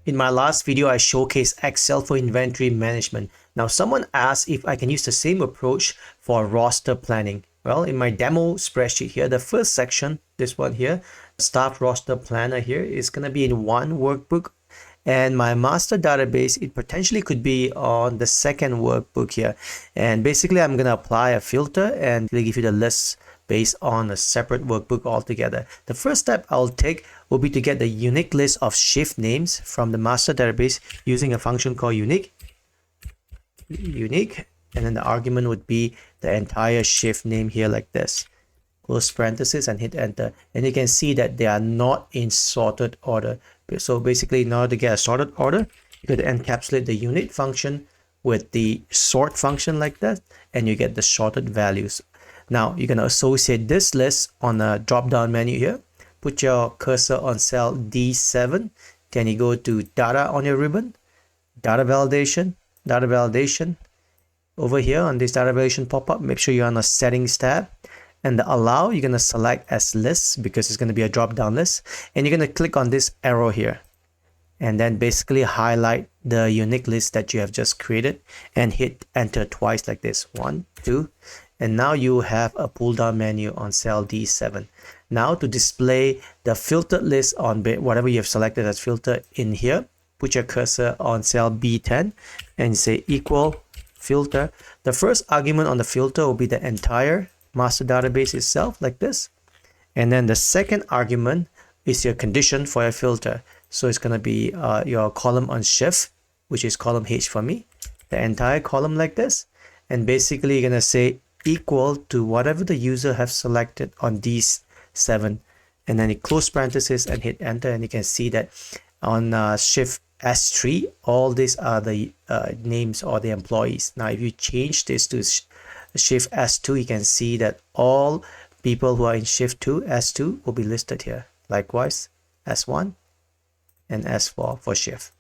In my last video, I showcased Excel for inventory management. Now, someone asked if I can use the same approach for roster planning. Well, in my demo spreadsheet here, the first section, this one here, staff roster planner here, is going to be in one workbook. And my master database, it potentially could be on the second workbook here. And basically, I'm going to apply a filter and give you the list based on a separate workbook altogether. The first step I'll take will be to get the unique list of shift names from the master database using a function called unique, and then the argument would be the entire shift name here like this. Close parenthesis and hit enter, and you can see that they are not in sorted order. So basically, in order to get a sorted order, you could encapsulate the unit function with the sort function like that, and you get the sorted values. Now you're going to associate this list on a drop down menu here. Put your cursor on cell D7. Can you go to data on your ribbon, data validation. Over here on this data validation pop-up, make sure you're on the settings tab, and the allow, you're going to select as lists because it's going to be a drop down list, and you're going to click on this arrow here and then basically highlight the unique list that you have just created and hit enter twice like this, 1, 2. And now you have a pull down menu on cell D7. Now to display the filtered list on whatever you have selected as filter in here, put your cursor on cell B10 and say equal filter. The first argument on the filter will be the entire master database itself like this. And then the second argument is your condition for your filter. So it's going to be your column on shift, which is column H for me, the entire column like this. And basically you're going to say equal to whatever the user have selected on these 7, and then you close parenthesis and hit enter, and you can see that on shift S3 all these are the names or the employees. Now if you change this to shift S2, you can see that all people who are in shift 2 S2 will be listed here. Likewise S1 and S4 for shift.